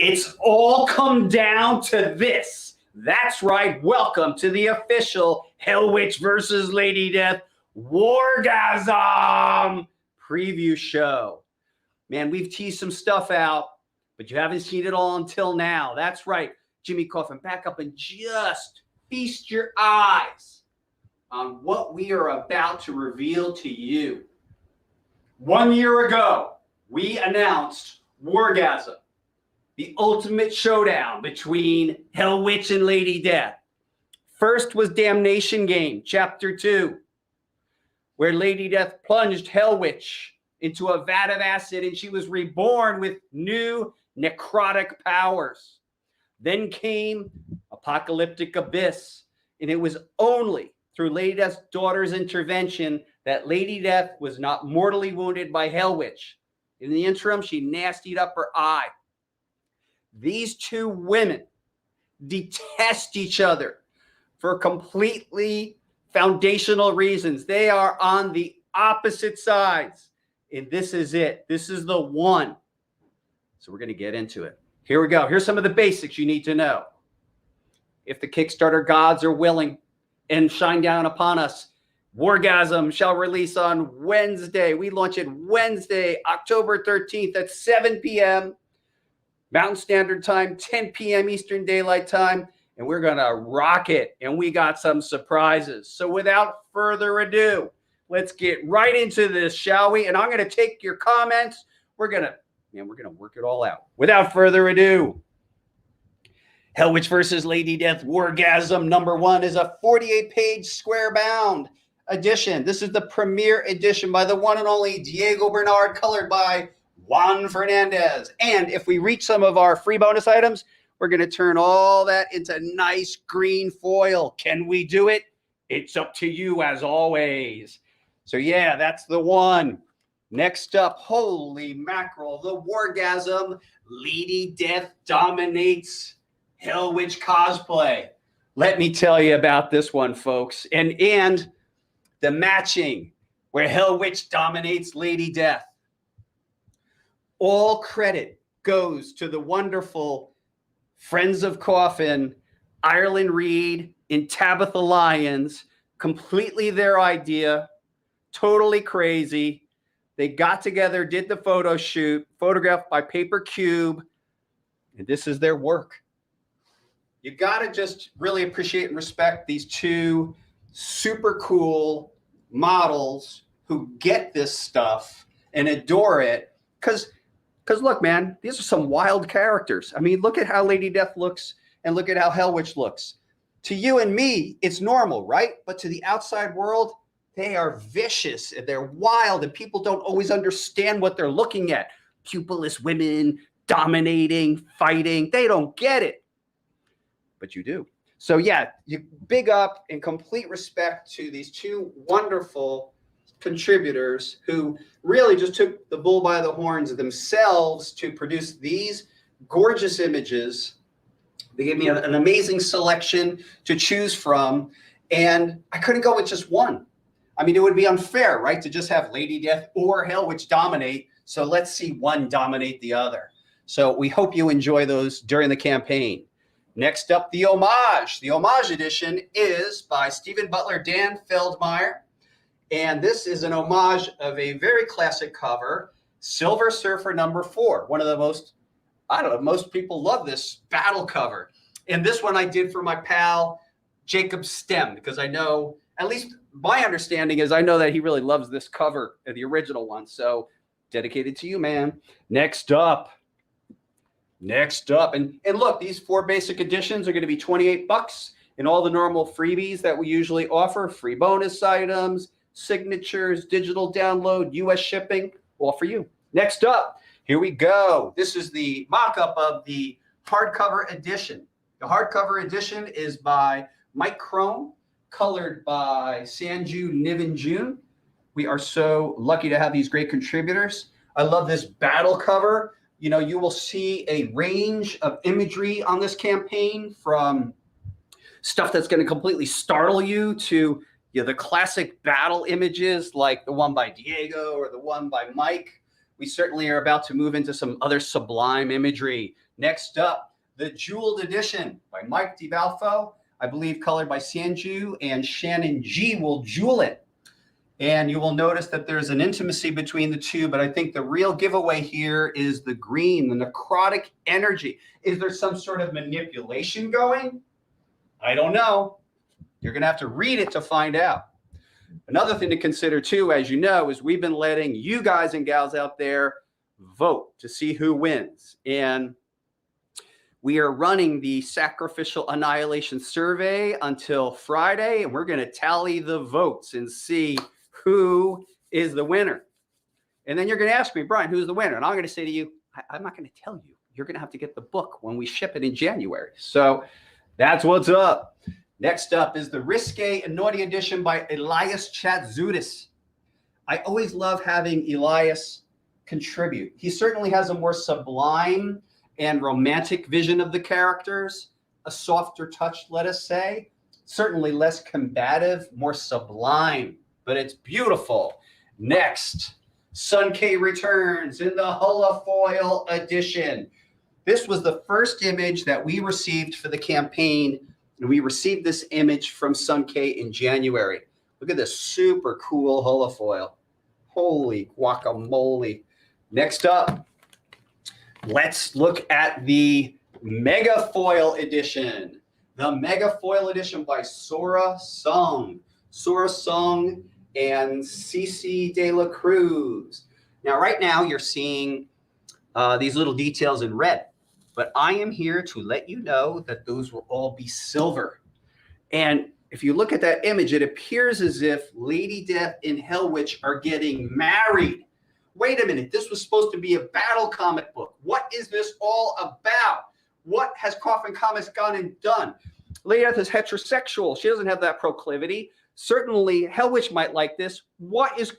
It's all come down to this. That's right. Welcome to the official Hellwitch vs. Lady Death Wargasm preview show. Man, we've teased some stuff out, but you haven't seen it all until now. That's right. Jimmy Coffin, back up and just feast your eyes on what we are about to reveal to you. 1 year ago, we announced Wargasm, the ultimate showdown between Hellwitch and Lady Death. First was Damnation Game, Chapter 2, where Lady Death plunged Hellwitch into a vat of acid and she was reborn with new necrotic powers. Then came Apocalyptic Abyss, and it was only through Lady Death's daughter's intervention that Lady Death was not mortally wounded by Hellwitch. In the interim, she nastied up her eye. These two women detest each other for completely foundational reasons. They are on the opposite sides, and this is it. This is the one. So we're going to get into it. Here we go. Here's some of the basics you need to know. If the Kickstarter gods are willing and shine down upon us, Wargasm shall release on Wednesday. We launch it Wednesday, October 13th at 7 p.m. Mountain Standard Time, 10 p.m. Eastern Daylight Time, and we're going to rock it. And we got some surprises. So without further ado, let's get right into this, shall we? And I'm going to take your comments. We're going to work it all out. Without further ado, Hellwitch vs. Lady Death Wargasm #1 is a 48-page square-bound edition. This is the premiere edition by the one and only Diego Bernard, colored by Juan Fernandez. And if we reach some of our free bonus items, we're going to turn all that into nice green foil. Can we do it? It's up to you, as always. So yeah, that's the one. Next up, holy mackerel, the Wargasm Lady Death dominates Hellwitch cosplay. Let me tell you about this one, folks. And the matching where Hellwitch dominates Lady Death. All credit goes to the wonderful Friends of Coffin, Ireland Reed and Tabitha Lyons. Completely their idea, totally crazy. They got together, did the photo shoot, photographed by Paper Cube, and this is their work. You got to just really appreciate and respect these two super cool models who get this stuff and adore it. Because look, man, these are some wild characters. I mean, look at how Lady Death looks and look at how Hellwitch looks. To you and me, it's normal, right? But to the outside world, they are vicious and they're wild, and people don't always understand what they're looking at. Pupilless women dominating, fighting. They don't get it. But you do. So yeah, you big up and complete respect to these two wonderful contributors who really just took the bull by the horns themselves to produce these gorgeous images. They gave me an amazing selection to choose from, and I couldn't go with just one. I mean, it would be unfair, right, to just have Lady Death or Hellwitch dominate. So let's see one dominate the other. So we hope you enjoy those during the campaign. Next up, the homage. The homage edition is by Stephen Butler, Dan Feldmeyer. And this is an homage of a very classic cover, Silver Surfer #4. One of the most, I don't know, most people love this battle cover. And this one I did for my pal, Jacob Stem, because I know, at least my understanding is I know that he really loves this cover, the original one. So dedicated to you, man. Next up. And look, these 4 basic editions are going to be $28 and all the normal freebies that we usually offer, free bonus items, signatures, digital download, US shipping, all for you. Next up, here we go. This is the mock-up of the hardcover edition. The hardcover edition is by Mike Crone, colored by Sanju Niven June. We are so lucky to have these great contributors. I love this battle cover. You know, you will see a range of imagery on this campaign, from stuff that's going to completely startle you to the classic battle images like the one by Diego or the one by Mike. we certainly are about to move into some other sublime imagery. Next up, the Jeweled Edition by Mike DiBalfo, I believe colored by Sanju, and Shannon G will jewel it. And you will notice that there's an intimacy between the two, but I think the real giveaway here is the green, the necrotic energy. Is there some sort of manipulation going? I don't know. You're going to have to read it to find out. Another thing to consider too, as you know, is we've been letting you guys and gals out there vote to see who wins. And we are running the Sacrificial Annihilation Survey until Friday, and we're going to tally the votes and see who is the winner. And then you're going to ask me, Brian, who's the winner? And I'm going to say to you, I'm not going to tell you. You're going to have to get the book when we ship it in January. So that's what's up. Next up is the Risque and Naughty Edition by Elias Chatzudis. I always love having Elias contribute. He certainly has a more sublime and romantic vision of the characters, a softer touch, let us say, certainly less combative, more sublime, but it's beautiful. Next, Sun K returns in the holofoil edition. This was the first image that we received for the campaign, and we received this image from Sun K in January. Look at this super cool holofoil. Holy guacamole. Next up, let's look at the Mega Foil Edition. The Mega Foil Edition by Sora Sung. Sora Sung and Cici de la Cruz. Now, right now, you're seeing these little details in red. But I am here to let you know that those will all be silver. And if you look at that image, it appears as if Lady Death and Hellwitch are getting married. Wait a minute, this was supposed to be a battle comic book. What is this all about? What has Coffin Comics gone and done? Lady Death is heterosexual. She doesn't have that proclivity. Certainly, Hellwitch might like this. What is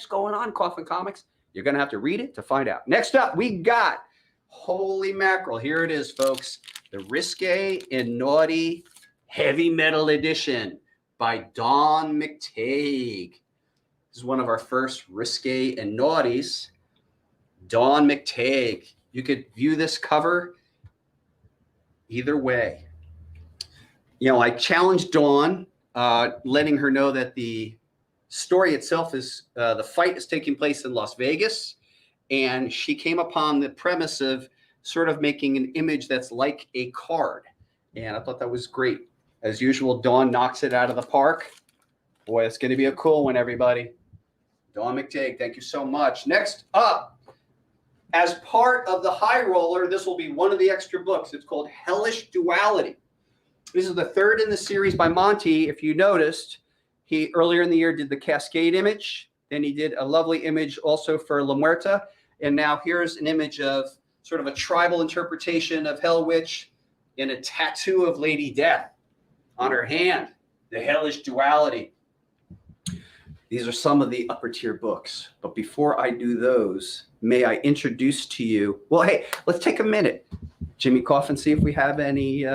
going on, Coffin Comics? You're going to have to read it to find out. Next up, we got, holy mackerel, here it is, folks. The Risque and Naughty Heavy Metal Edition by Dawn McTague. This is one of our first Risque and Naughties. Dawn McTague. You could view this cover either way. You know, I challenged Dawn, letting her know that the story itself is, the fight is taking place in Las Vegas. And she came upon the premise of sort of making an image that's like a card. And I thought that was great. As usual, Dawn knocks it out of the park. Boy, it's going to be a cool one, everybody. Dawn McTague, thank you so much. Next up, as part of the High Roller, this will be one of the extra books. It's called Hellish Duality. This is the third in the series by Monty. If you noticed, he earlier in the year did the Cascade image. Then he did a lovely image also for La Muerta. And now here's an image of sort of a tribal interpretation of Hellwitch and a tattoo of Lady Death on her hand, the Hellish Duality. These are some of the upper tier books. But before I do those, may I introduce to you, well, hey, let's take a minute. Jimmy Coffin, see if we have any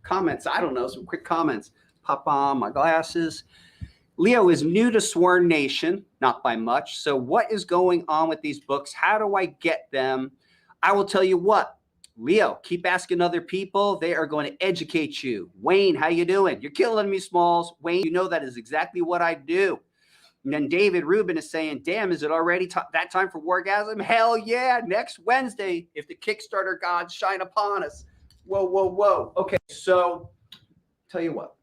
comments. I don't know, some quick comments. Pop on my glasses. Leo is new to Sworn Nation, not by much. So what is going on with these books? How do I get them? I will tell you what, Leo, keep asking other people. They are going to educate you. Wayne, how you doing? You're killing me, Smalls. Wayne, you know that is exactly what I do. And then David Rubin is saying, damn, is it already that time for Wargasm? Hell yeah, next Wednesday, if the Kickstarter gods shine upon us. Whoa, whoa, whoa. Okay, so tell you what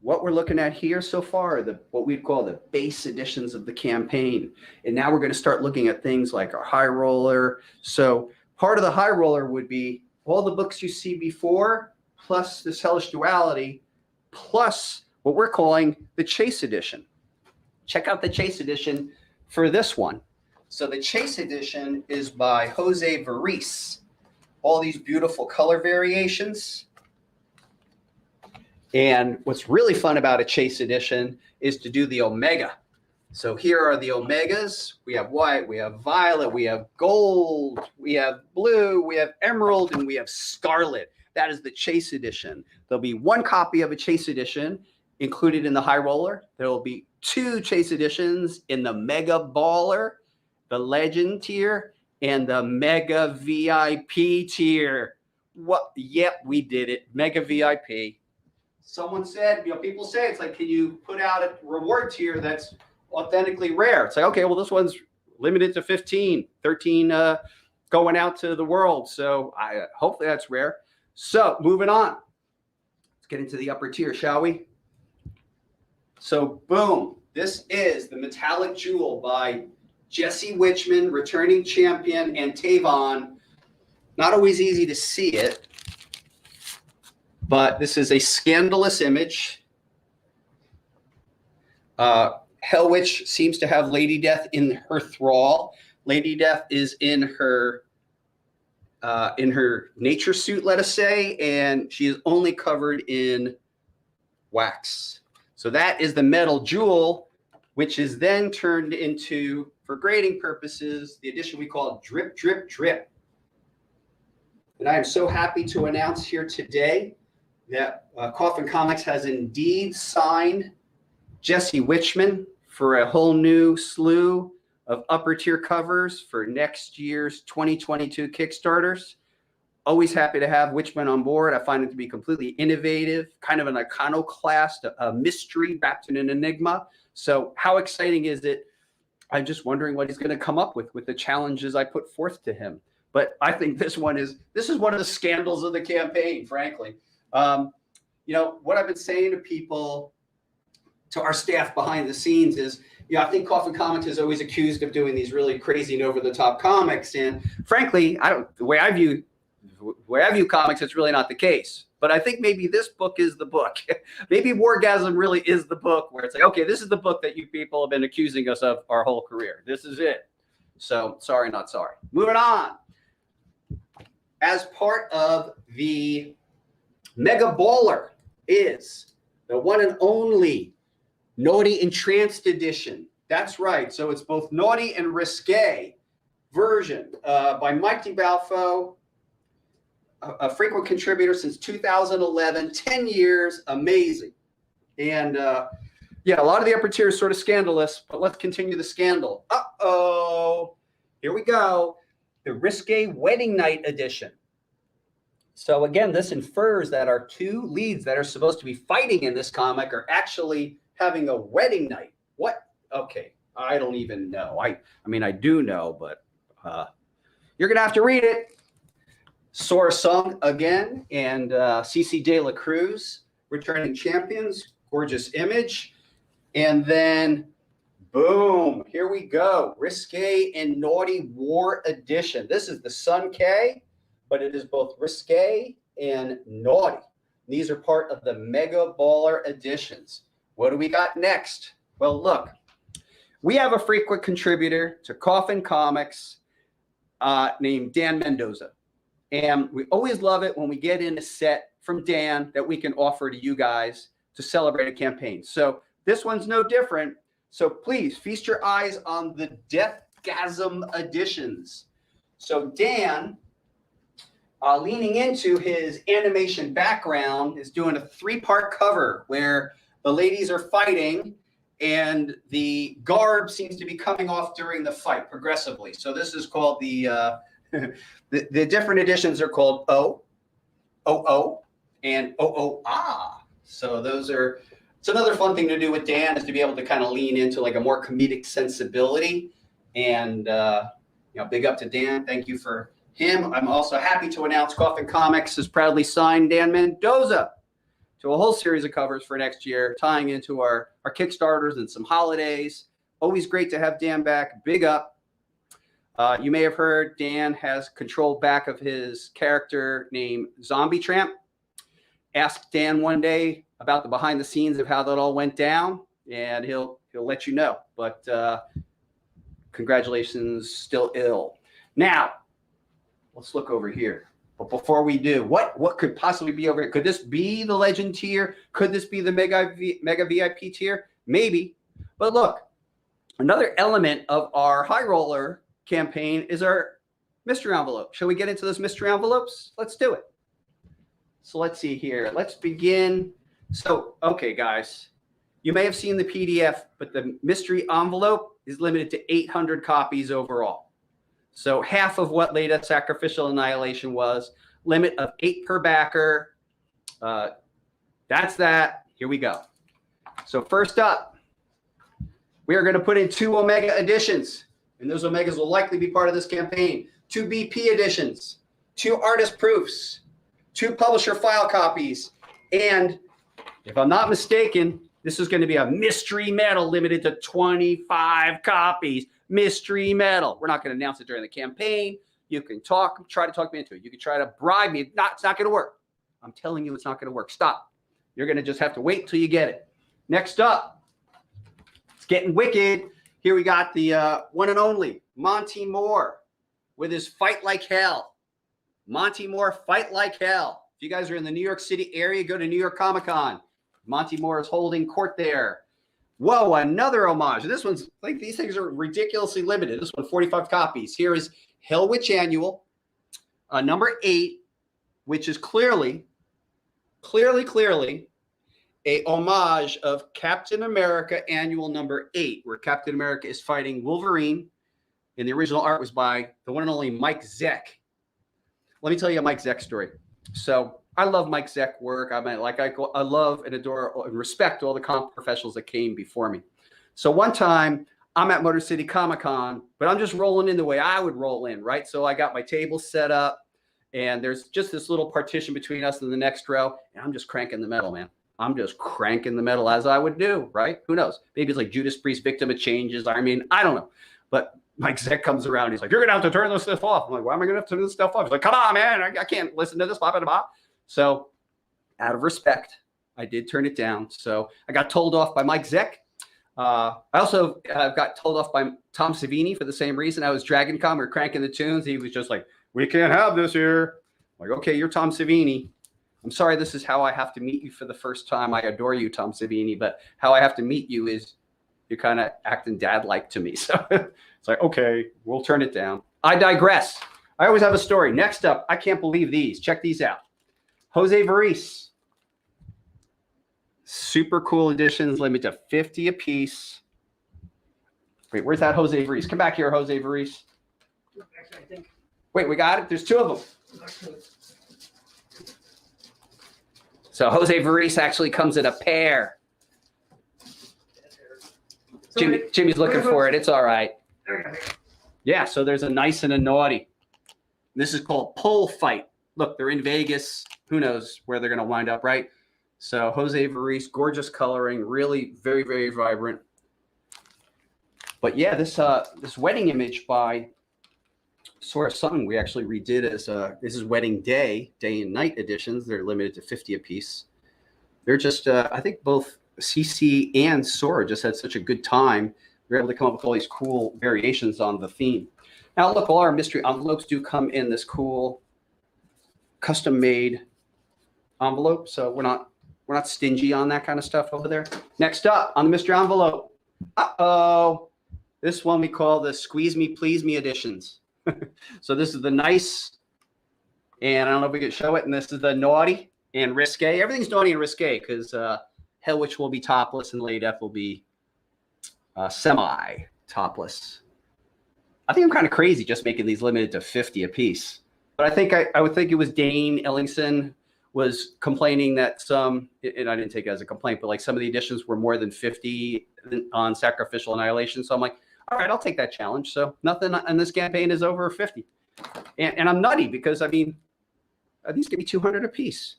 we're looking at here so far are what we'd call the base editions of the campaign. And now we're going to start looking at things like our High Roller. So part of the High Roller would be all the books you see before, plus this Hellish Duality, plus what we're calling the Chase Edition. Check out the Chase Edition for this one. So the Chase Edition is by Jose Varese. All these beautiful color variations. And what's really fun about a Chase Edition is to do the Omega. So here are the Omegas. We have white, we have violet, we have gold, we have blue, we have emerald, and we have scarlet. That is the Chase Edition. There'll be one copy of a Chase Edition included in the High Roller. There will be 2 Chase Editions in the Mega Baller. the Legend tier and the Mega VIP tier. What? Yep, we did it. Mega VIP. Someone said, people say, it's like, can you put out a reward tier that's authentically rare? It's like, okay, well, this one's limited to 15, 13 going out to the world. So hopefully that's rare. So moving on. Let's get into the upper tier, shall we? So boom, this is the Metallic Jewel by Jesse Witchman, returning champion, and Tavon. Not always easy to see it, but this is a scandalous image. Hellwitch seems to have Lady Death in her thrall. Lady Death is in her nature suit, let us say, and she is only covered in wax. So that is the metal jewel, which is then turned into, for grading purposes, the edition we call Drip, Drip, Drip. And I am so happy to announce here today that Coffin Comics has indeed signed Jesse Witchman for a whole new slew of upper tier covers for next year's 2022 Kickstarters. Always happy to have Witchman on board. I find it to be completely innovative, kind of an iconoclast, a mystery wrapped in an enigma. So how exciting is it? I'm just wondering what he's going to come up with the challenges I put forth to him. But I think this is one of the scandals of the campaign, frankly. What I've been saying to people, to our staff behind the scenes is, I think Coffin Comics is always accused of doing these really crazy and over-the-top comics. And frankly, the way I view comics, it's really not the case. But I think maybe this book is the book. Maybe Wargasm really is the book where it's like, okay, this is the book that you people have been accusing us of our whole career. This is it. So sorry, not sorry. Moving on. As part of the Mega Baller is the one and only Naughty Entranced Edition. That's right. So it's both naughty and risque version by Mike DiBalfo, a frequent contributor since 2011, 10 years, amazing. And a lot of the upper tier is sort of scandalous, but let's continue the scandal. Uh-oh, here we go. The Risque Wedding Night Edition. So again, this infers that our two leads that are supposed to be fighting in this comic are actually having a wedding night. What? Okay, I don't even know. I mean, I do know, but you're going to have to read it. Sora Sung again, and CC De La Cruz, returning champions. Gorgeous image. And then, boom, here we go. Risque and Naughty War Edition. This is the Sun K, but it is both risque and naughty. These are part of the Mega Baller editions. What do we got next? Well, look, we have a frequent contributor to Coffin Comics named Dan Mendoza. And we always love it when we get in a set from Dan that we can offer to you guys to celebrate a campaign. So this one's no different. So please feast your eyes on the Deathgasm editions. So Dan, leaning into his animation background, is doing a 3-part cover where the ladies are fighting and the garb seems to be coming off during the fight progressively. So this is called the different editions are called O, O, and O, Ah. So it's another fun thing to do with Dan, is to be able to kind of lean into like a more comedic sensibility. And, big up to Dan. Thank you for him. I'm also happy to announce Coffin Comics has proudly signed Dan Mendoza to a whole series of covers for next year, tying into our Kickstarters and some holidays. Always great to have Dan back. Big up. You may have heard Dan has control back of his character named Zombie Tramp. Ask Dan one day about the behind the scenes of how that all went down, and he'll let you know. But congratulations, still ill. Now, let's look over here. But before we do, what could possibly be over here? Could this be the Legend tier? Could this be the Mega VIP tier? Maybe. But look, another element of our High Roller campaign is our mystery envelope. Shall we get into those mystery envelopes? Let's do it. So let's see here. Let's begin. So, okay, guys, you may have seen the PDF, but the mystery envelope is limited to 800 copies overall. So half of what Lady Death Sacrificial Annihilation was. Limit of 8 per backer. That's that. Here we go. So first up, we are going to put in 2 Omega editions. And those Omegas will likely be part of this campaign. 2 BP editions, 2 artist proofs, 2 publisher file copies, and if I'm not mistaken, this is going to be a mystery metal limited to 25 copies. Mystery metal. We're not going to announce it during the campaign. You can try to talk me into it. You can try to bribe me. It's not going to work. I'm telling you, it's not going to work. Stop. You're going to just have to wait till you get it. Next up, it's getting wicked. Here we got the one and only Monty Moore with his Fight Like Hell. Monty Moore, Fight Like Hell. If you guys are in the New York City area, go to New York Comic Con. Monty Moore is holding court there. Whoa, another homage. This one's like, these things are ridiculously limited. This one, 45 copies. Here is Hellwitch Annual, number 8, which is clearly a homage of Captain America Annual number 8, where Captain America is fighting Wolverine. And the original art was by the one and only Mike Zeck. Let me tell you a Mike Zeck story. So I love Mike Zeck work. I mean, I love and adore and respect all the comic professionals that came before me. So one time I'm at Motor City Comic Con, but I'm just rolling in the way I would roll in, right? So I got my table set up, and there's just this little partition between us and the next row, and I'm just cranking the metal, man. I'm just cranking the metal as I would do, right? Who knows? Maybe it's like Judas Priest, Victim of Changes. I mean, I don't know. But Mike Zeck comes around. He's like, you're going to have to turn this stuff off. I'm like, why am I going to have to turn this stuff off? He's like, come on, man. I can't listen to this. Blah, blah, blah. So out of respect, I did turn it down. So I got told off by Mike Zeck. I also got told off by Tom Savini for the same reason. I was Dragon Con. We were cranking the tunes. He was just like, we can't have this here. I'm like, okay, you're Tom Savini. I'm sorry, this is how I have to meet you for the first time. I adore you, Tom Savini, but how I have to meet you is you're kind of acting dad-like to me. So it's like, okay, we'll turn it down. I digress. I always have a story. Next up, I can't believe these. Check these out. Jose Varese. Super cool editions, limited to 50 a piece. Wait, where's that Jose Varese? Come back here, Jose Varese. Actually, I think. Wait, we got it? There's 2 of them. So Jose Varese actually comes in a pair. Jimmy's looking for it. It's all right. Yeah, so there's a nice and a naughty. This is called Pole Fight. Look, they're in Vegas. Who knows where they're going to wind up, right? So Jose Varese, gorgeous coloring, really very, very vibrant. But yeah, this wedding image by Sora Sung, we actually redid as this is Wedding Day and Night editions. They're limited to 50 a piece. They're just, I think both CC and Sora just had such a good time. We were able to come up with all these cool variations on the theme. Now, look, all our mystery envelopes do come in this cool custom-made envelope, so we're not stingy on that kind of stuff over there. Next up on the mystery envelope, this one we call the Squeeze Me, Please Me editions. So this is the nice, and I don't know if we can show it, and this is the naughty and risque. Everything's naughty and risque because Hellwitch will be topless and Lady Death will be semi-topless. I think I'm kind of crazy just making these limited to 50 a piece. But I think I would think it was Dane Ellingson was complaining that some, and I didn't take it as a complaint, but like some of the editions were more than 50 on Sacrificial Annihilation. So I'm like, all right, I'll take that challenge. So nothing on this campaign is over 50. And I'm nutty because, I mean, these could be 200 a piece.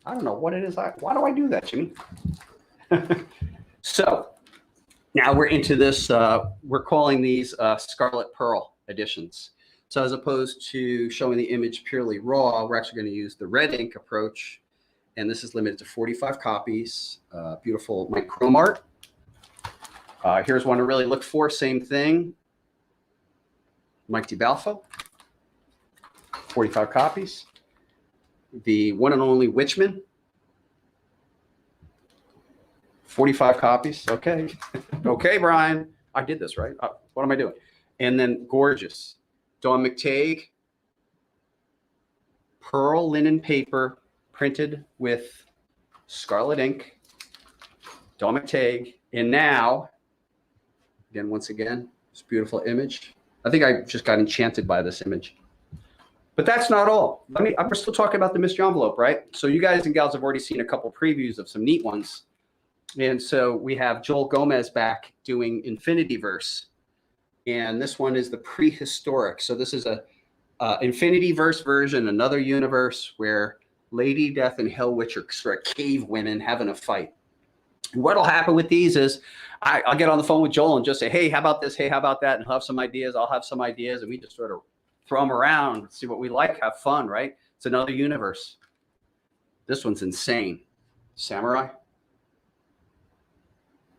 I don't know what it is. Why do I do that, Jimmy? So now we're into this. We're calling these Scarlet Pearl editions. So as opposed to showing the image purely raw, we're actually going to use the red ink approach. And this is limited to 45 copies. Beautiful Mike Chrome art. Here's one to really look for. Same thing. Mike DiBalfo. 45 copies. The one and only Witchman. 45 copies. Okay. Okay, Brian. I did this, right? What am I doing? And then gorgeous. Dawn McTague. Pearl linen paper printed with Scarlet ink. Dawn McTague. And now Again, once again, this beautiful image. I think I just got enchanted by this image. But that's not all. I'm still talking about the mystery envelope, right? So you guys and gals have already seen a couple previews of some neat ones. And so we have Joel Gomez back doing Infinity Verse. And this one is the prehistoric. So this is a Infinity Verse version, another universe where Lady Death and Hellwitch are sort of cave women having a fight. What'll happen with these is I'll get on the phone with Joel and just say, hey, how about this? Hey, how about that? And he'll have some ideas. I'll have some ideas. And we just sort of throw them around, see what we like, have fun, right? It's another universe. This one's insane. Samurai.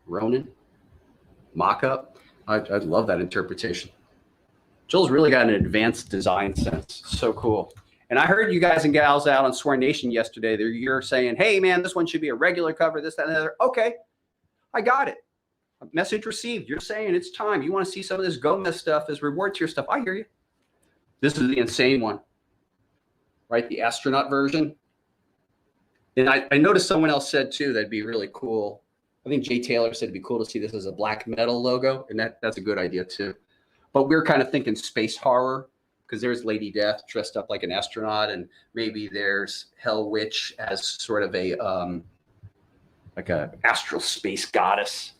Ronin. Mock-up. I love that interpretation. Joel's really got an advanced design sense. So cool. And I heard you guys and gals out on Sworn Nation yesterday. You're saying, hey, man, this one should be a regular cover, this, that, and the other. Okay, I got it. Message received. You're saying it's time. You want to see some of this Gomez stuff, this reward tier stuff. I hear you. This is the insane one, right? The astronaut version. And I noticed someone else said, too, that'd be really cool. I think Jay Taylor said it'd be cool to see this as a black metal logo. And that's a good idea, too. But we're kind of thinking space horror, because there's Lady Death dressed up like an astronaut, and maybe there's Hellwitch as sort of a like a astral space goddess.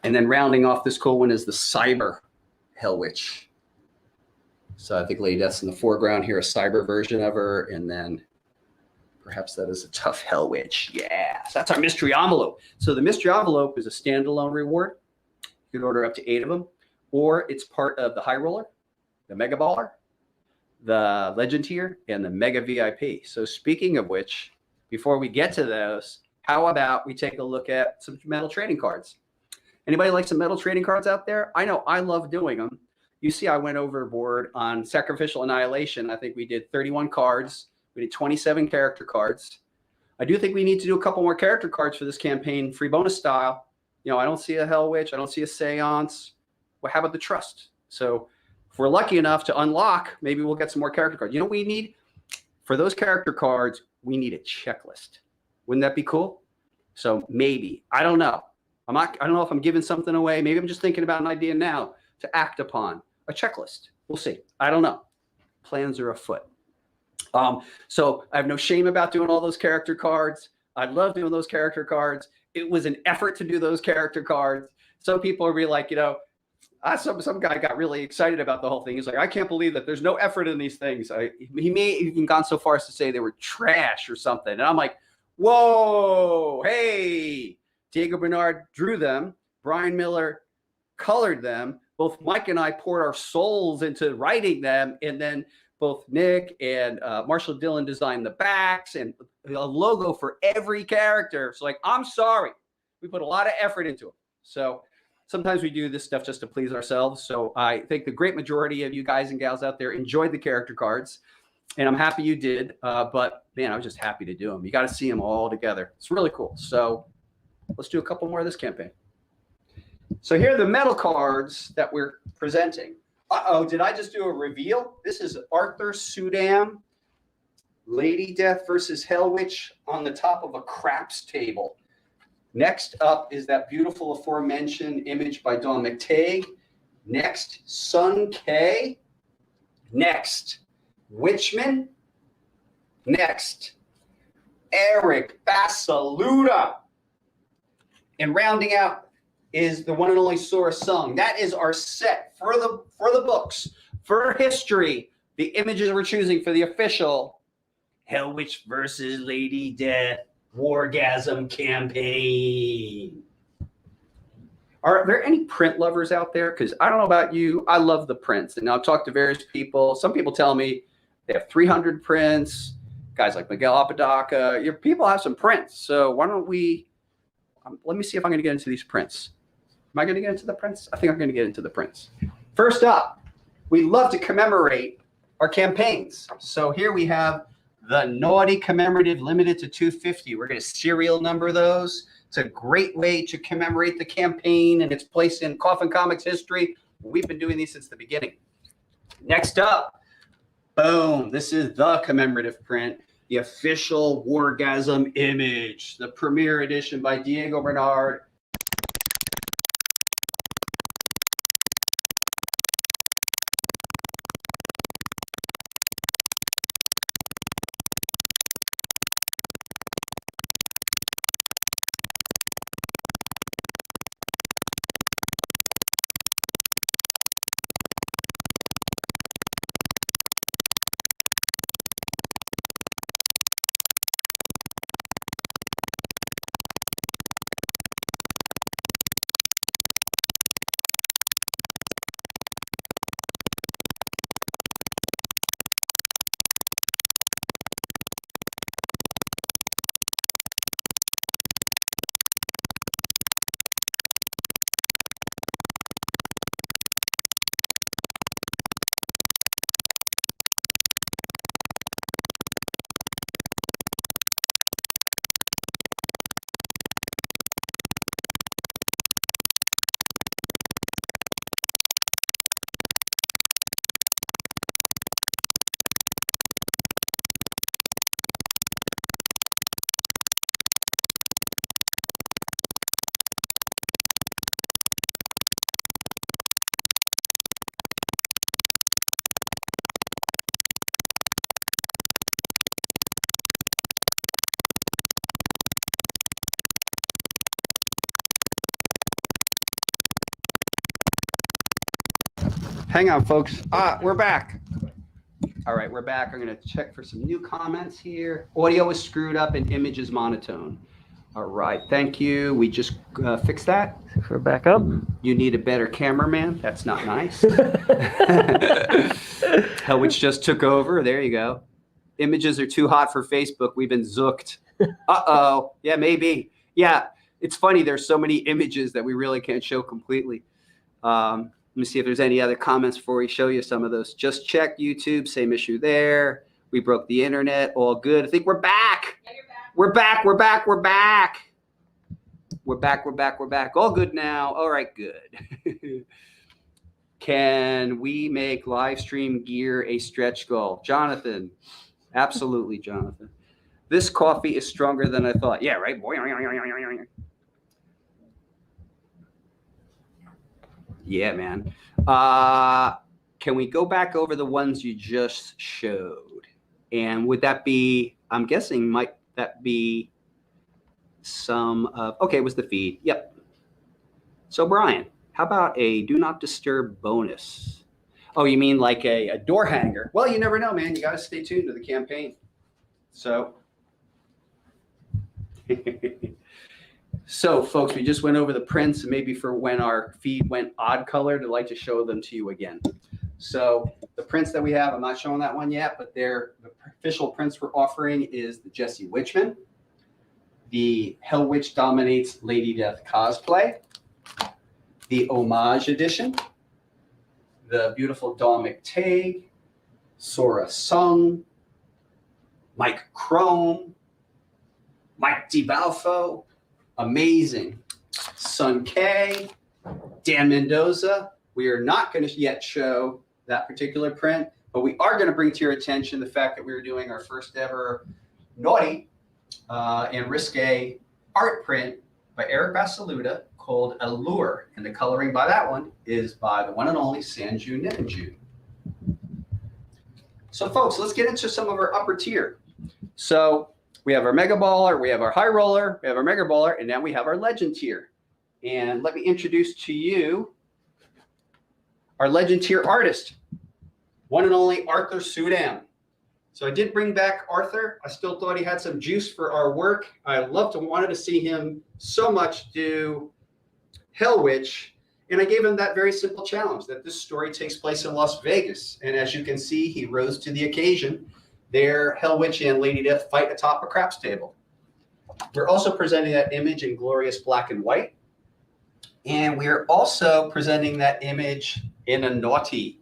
And then rounding off this cool one is the cyber Hellwitch. So I think Lady Death's in the foreground here, a cyber version of her, and then perhaps that is a tough Hellwitch. Yeah, so that's our mystery envelope. So the mystery envelope is a standalone reward. You can order up to 8 of them, or it's part of the High Roller, the Mega Baller, the Legend Tier, and the Mega VIP. So speaking of which, before we get to those, how about we take a look at some metal trading cards? Anybody like some metal trading cards out there? I know I love doing them. You see, I went overboard on Sacrificial Annihilation. I think we did 31 cards. We did 27 character cards. I do think we need to do a couple more character cards for this campaign, free bonus style. You know, I don't see a Hellwitch. I don't see a Seance. Well, how about the Trust? So if we're lucky enough to unlock, maybe we'll get some more character cards. You know what we need? For those character cards, we need a checklist. Wouldn't that be cool? So maybe. I don't know. I don't know if I'm giving something away. Maybe I'm just thinking about an idea now to act upon. A checklist. We'll see. I don't know. Plans are afoot. So I have no shame about doing all those character cards. I love doing those character cards. It was an effort to do those character cards. Some people will be like, you know, some guy got really excited about the whole thing. He's like, I can't believe that there's no effort in these things. He may even gone so far as to say they were trash or something. And I'm like, whoa, hey, Diego Bernard drew them. Brian Miller colored them. Both Mike and I poured our souls into writing them. And then both Nick and Marshall Dillon designed the backs and a logo for every character. So like, I'm sorry. We put a lot of effort into it. So sometimes we do this stuff just to please ourselves. So I think the great majority of you guys and gals out there enjoyed the character cards. And I'm happy you did. But man, I was just happy to do them. You got to see them all together. It's really cool. So let's do a couple more of this campaign. So here are the metal cards that we're presenting. Uh-oh, did I just do a reveal? This is Arthur Sudam, Lady Death versus Hellwitch on the top of a craps table. Next up is that beautiful aforementioned image by Dawn McTague. Next, Sun K. Next, Witchman. Next, Eric Basaluda. And rounding out is the one and only Sora Sung. That is our set for the books, for history. The images we're choosing for the official Hellwitch versus Lady Death Wargasm campaign. Are there any print lovers out there? Because I don't know about you, I love the prints. And I've talked to various people. Some people tell me they have 300 prints. Guys like Miguel Apodaca. Your people have some prints. So why don't we? Let me see if I'm going to get into these prints. Am I going to get into the prints? I think I'm going to get into the prints. First up, we love to commemorate our campaigns. So here we have the Naughty Commemorative limited to 250. We're going to serial number those. It's a great way to commemorate the campaign and its place in Coffin Comics history. We've been doing these since the beginning. Next up, boom, this is the commemorative print, the official Wargasm image, the premiere edition by Diego Bernard. Hang on, folks. We're back. All right, we're back. I'm going to check for some new comments here. Audio is screwed up and image is monotone. All right, thank you. We just fixed that. We're back up. You need a better cameraman. That's not nice. Hellwitch just took over. There you go. Images are too hot for Facebook. We've been zooked. Uh-oh. Yeah, maybe. Yeah, it's funny. There's so many images that we really can't show completely. Let me see if there's any other comments before we show you some of those. Just check YouTube. Same issue there. We broke the internet. All good. I think we're back. Yeah, you're back. We're back. We're back. We're back. We're back. We're back. We're back. All good now. All right, good. Can we make live stream gear a stretch goal? Jonathan. Absolutely, Jonathan. This coffee is stronger than I thought. Yeah, right? Yeah, man. Can we go back over the ones you just showed? And would that be, I'm guessing, might that be some of, okay, it was the feed. Yep. So, Brian, how about a do not disturb bonus? Oh, you mean like a door hanger? Well, you never know, man. You got to stay tuned to the campaign. So, so folks, we just went over the prints, and maybe for when our feed went odd colored, I'd like to show them to you again. So the prints that we have, I'm not showing that one yet, but the official prints we're offering is the Jesse Witchman, the Hellwitch Dominates Lady Death cosplay, the Homage edition, the beautiful Dawn McTague, Sora Sung, Mike Chrome, Mike DiBalfo, amazing, Sun K, Dan Mendoza. We are not going to yet show that particular print, but we are going to bring to your attention the fact that we are doing our first ever naughty and risque art print by Eric Basaluda called Allure. And the coloring by that one is by the one and only Sanju Ninju. So folks, let's get into some of our upper tier. So we have our Mega Baller, we have our High Roller, we have our Mega Baller, and now we have our Legend tier. And let me introduce to you our Legend tier artist, one and only Arthur Sudam. So I did bring back Arthur. I still thought he had some juice for our work. I wanted to see him so much do Hellwitch, and I gave him that very simple challenge that this story takes place in Las Vegas. And as you can see, he rose to the occasion. There, Hellwitch and Lady Death fight atop a craps table. We're also presenting that image in glorious black and white. And we're also presenting that image in a naughty.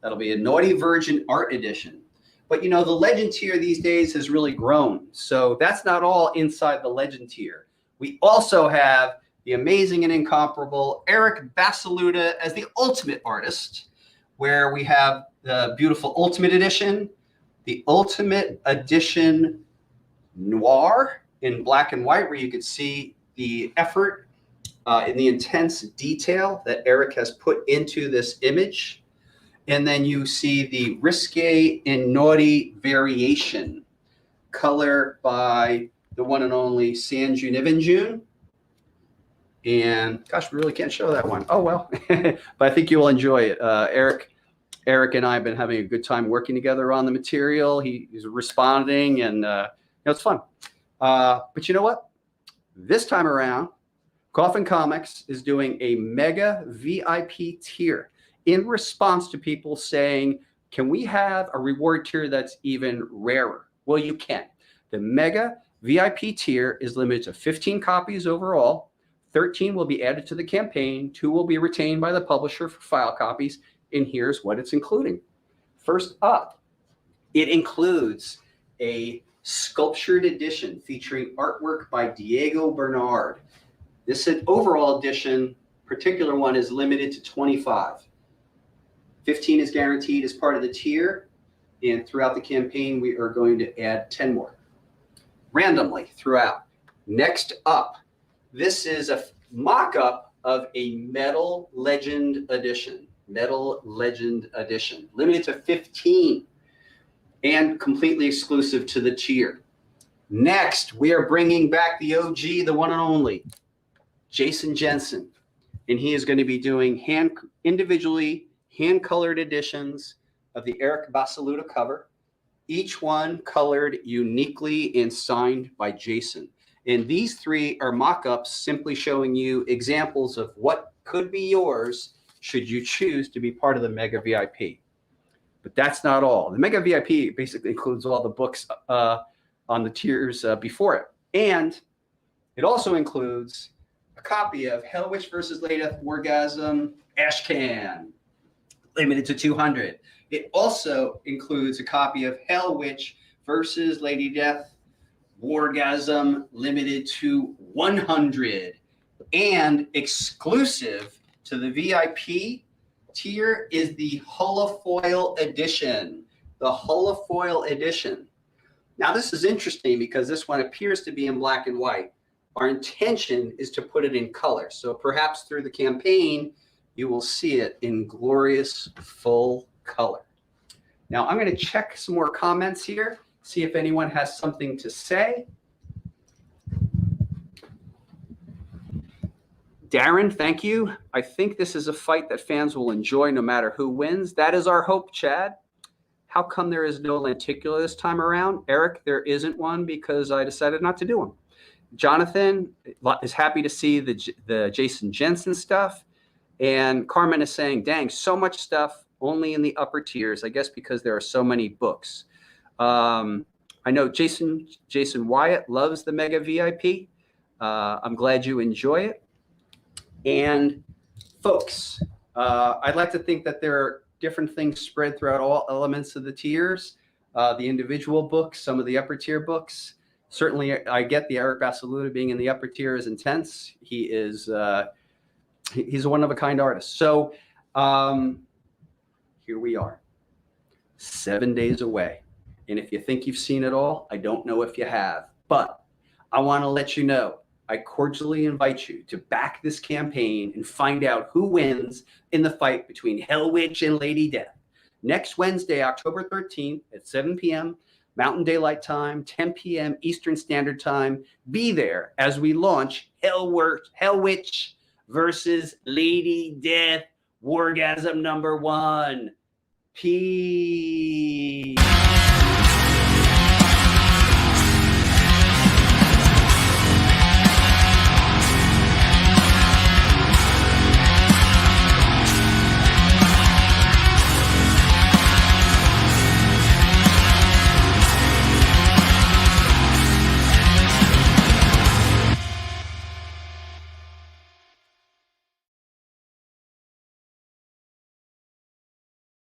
That'll be a Naughty Virgin Art Edition. But you know, the Legend tier these days has really grown. So that's not all inside the Legend tier. We also have the amazing and incomparable Eric Basaluda as the Ultimate Artist, where we have the beautiful Ultimate Edition, the Ultimate Edition Noir in black and white, where you could see the effort and the intense detail that Eric has put into this image. And then you see the risque and naughty variation, color by the one and only Sanju Nivenjun. And gosh, we really can't show that one. Oh, well, but I think you will enjoy it. Eric and I have been having a good time working together on the material. He's responding, and it's fun. But you know what? This time around, Coffin Comics is doing a mega VIP tier in response to people saying, can we have a reward tier that's even rarer? Well, you can. The mega VIP tier is limited to 15 copies overall. 13 will be added to the campaign. 2 will be retained by the publisher for file copies. And here's what it's including. First up, it includes a sculptured edition featuring artwork by Diego Bernard. This overall edition, particular one, is limited to 25. 15 is guaranteed as part of the tier, and throughout the campaign, we are going to add 10 more randomly throughout. Next up, this is a mock-up of a Metal Legend edition. Metal Legend edition, limited to 15 and completely exclusive to the tier. Next, we are bringing back the OG, the one and only, Jason Jensen. And he is going to be doing individually hand-colored editions of the Eric Basaluda cover, each one colored uniquely and signed by Jason. And these 3 are mock-ups simply showing you examples of what could be yours should you choose to be part of the Mega VIP. But that's not all. The Mega VIP basically includes all the books on the tiers before it. And it also includes a copy of Hellwitch VS Lady Death Wargasm Ashcan, limited to 200. It also includes a copy of Hellwitch VS Lady Death Wargasm, limited to 100. And exclusive to the VIP tier is the holofoil edition. The holofoil edition. Now, this is interesting because this one appears to be in black and white. Our intention is to put it in color. So perhaps through the campaign, you will see it in glorious full color. Now, I'm going to check some more comments here, see if anyone has something to say. Darren, thank you. I think this is a fight that fans will enjoy no matter who wins. That is our hope, Chad. How come there is no lenticular this time around? Eric, there isn't one because I decided not to do one. Jonathan is happy to see the Jason Jensen stuff. And Carmen is saying, dang, so much stuff only in the upper tiers, I guess because there are so many books. I know Jason Wyatt loves the Mega VIP. I'm glad you enjoy it. And folks, I'd like to think that there are different things spread throughout all elements of the tiers, the individual books, some of the upper tier books. Certainly, I get the Eric Basaluda being in the upper tier is intense. He is he's a one-of-a-kind artist. So here we are, 7 days away. And if you think you've seen it all, I don't know if you have. But I want to let you know, I cordially invite you to back this campaign and find out who wins in the fight between Hellwitch and Lady Death. Next Wednesday, October 13th at 7 p.m. Mountain Daylight Time, 10 p.m. Eastern Standard Time. Be there as we launch Hellwitch versus Lady Death Wargasm #1. Peace.